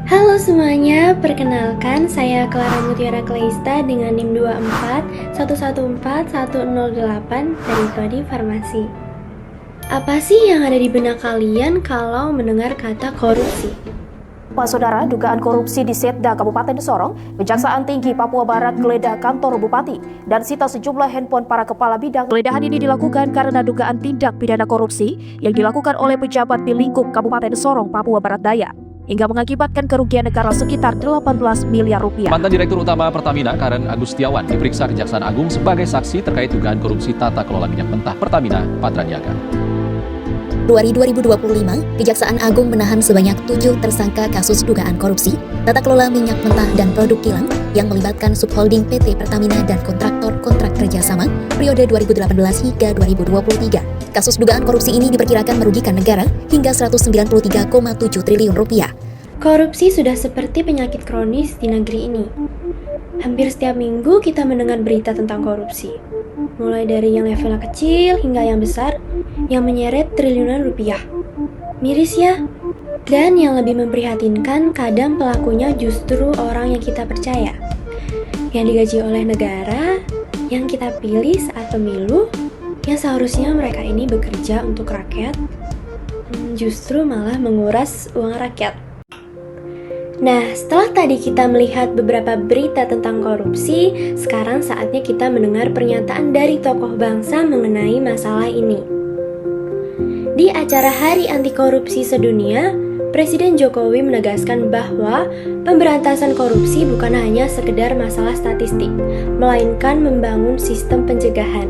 Halo semuanya, perkenalkan saya Clara Mutiara Kleista dengan NIM 241141008 dari Prodi Farmasi. Apa sih yang ada di benak kalian kalau mendengar kata korupsi? Saudara, dugaan korupsi di Setda Kabupaten Sorong, Kejaksaan Tinggi Papua Barat geledah kantor bupati dan sita sejumlah handphone para kepala bidang. Geledahan ini dilakukan karena dugaan tindak pidana korupsi yang dilakukan oleh pejabat di lingkup Kabupaten Sorong, Papua Barat Daya, hingga mengakibatkan kerugian negara sekitar 18 miliar rupiah. Mantan Direktur Utama Pertamina, Karen Agustiawan, diperiksa Kejaksaan Agung sebagai saksi terkait dugaan korupsi tata kelola minyak mentah Pertamina Patraniaga. 2025, Kejaksaan Agung menahan sebanyak 7 tersangka kasus dugaan korupsi, tata kelola minyak mentah dan produk kilang yang melibatkan subholding PT Pertamina dan kontraktor kontrak kerjasama periode 2018 hingga 2023. Kasus dugaan korupsi ini diperkirakan merugikan negara hingga 193,7 triliun rupiah. Korupsi sudah seperti penyakit kronis di negeri ini. Hampir setiap minggu kita mendengar berita tentang korupsi. Mulai dari yang levelnya kecil hingga yang besar, yang menyeret triliunan rupiah. Miris ya? Dan yang lebih memprihatinkan, kadang pelakunya justru orang yang kita percaya. Yang digaji oleh negara, yang kita pilih saat pemilu, yang seharusnya mereka ini bekerja untuk rakyat, justru malah menguras uang rakyat. Nah, setelah tadi kita melihat beberapa berita tentang korupsi, sekarang saatnya kita mendengar pernyataan dari tokoh bangsa mengenai masalah ini. Di acara Hari Anti Korupsi Sedunia, Presiden Jokowi menegaskan bahwa pemberantasan korupsi bukan hanya sekedar masalah statistik, melainkan membangun sistem pencegahan.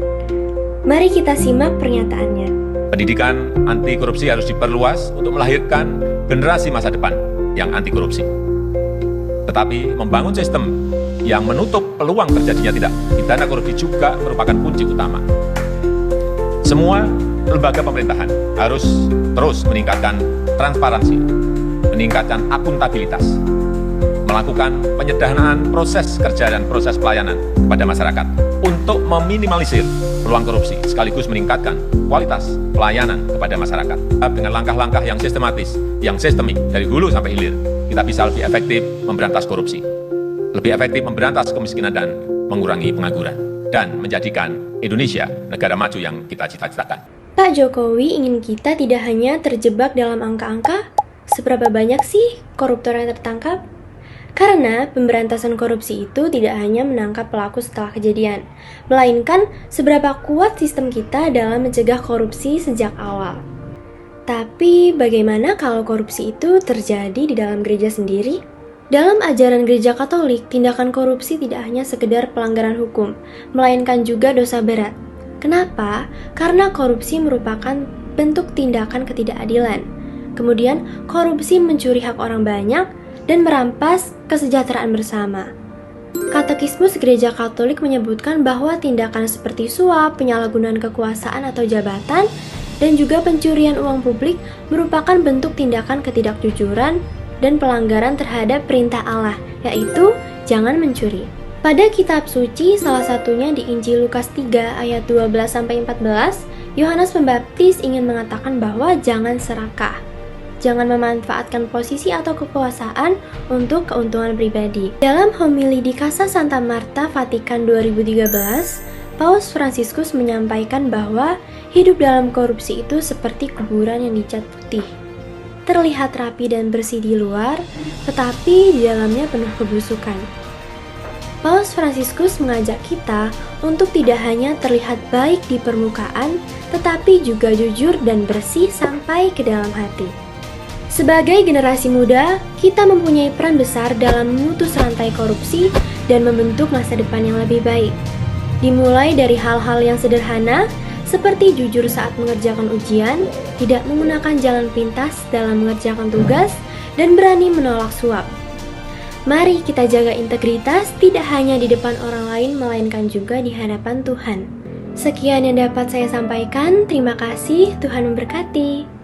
Mari kita simak pernyataannya. Pendidikan anti korupsi harus diperluas untuk melahirkan generasi masa depan yang anti korupsi. Tetapi membangun sistem yang menutup peluang terjadinya tindak pidana korupsi juga merupakan kunci utama. Semua lembaga pemerintahan harus terus meningkatkan transparansi, meningkatkan akuntabilitas, melakukan penyederhanaan proses kerja dan proses pelayanan kepada masyarakat untuk meminimalisir peluang korupsi sekaligus meningkatkan kualitas pelayanan kepada masyarakat. Dengan langkah-langkah yang sistematis, yang sistemik dari hulu sampai hilir, kita bisa lebih efektif memberantas korupsi, lebih efektif memberantas kemiskinan dan mengurangi pengangguran, dan menjadikan Indonesia negara maju yang kita cita-citakan. Pak Jokowi ingin kita tidak hanya terjebak dalam angka-angka, seberapa banyak sih koruptor yang tertangkap? Karena pemberantasan korupsi itu tidak hanya menangkap pelaku setelah kejadian, melainkan seberapa kuat sistem kita dalam mencegah korupsi sejak awal. Tapi bagaimana kalau korupsi itu terjadi di dalam gereja sendiri? Dalam ajaran gereja Katolik, tindakan korupsi tidak hanya sekedar pelanggaran hukum, melainkan juga dosa berat. Kenapa? Karena korupsi merupakan bentuk tindakan ketidakadilan. Kemudian, korupsi mencuri hak orang banyak dan merampas kesejahteraan bersama. Katekismus Gereja Katolik menyebutkan bahwa tindakan seperti suap, penyalahgunaan kekuasaan atau jabatan, dan juga pencurian uang publik merupakan bentuk tindakan ketidakjujuran dan pelanggaran terhadap perintah Allah, yaitu jangan mencuri. Pada kitab suci, salah satunya di Injil Lukas 3 ayat 12-14, Yohanes Pembaptis ingin mengatakan bahwa jangan serakah. Jangan memanfaatkan posisi atau kekuasaan untuk keuntungan pribadi. Dalam homili di Casa Santa Marta, Vatikan 2013, Paus Fransiskus menyampaikan bahwa hidup dalam korupsi itu seperti kuburan yang dicat putih. Terlihat rapi dan bersih di luar, tetapi di dalamnya penuh kebusukan. Paus Fransiskus mengajak kita untuk tidak hanya terlihat baik di permukaan, tetapi juga jujur dan bersih sampai ke dalam hati. Sebagai generasi muda, kita mempunyai peran besar dalam memutus rantai korupsi dan membentuk masa depan yang lebih baik. Dimulai dari hal-hal yang sederhana, seperti jujur saat mengerjakan ujian, tidak menggunakan jalan pintas dalam mengerjakan tugas, dan berani menolak suap. Mari kita jaga integritas tidak hanya di depan orang lain, melainkan juga di hadapan Tuhan. Sekian yang dapat saya sampaikan, terima kasih, Tuhan memberkati.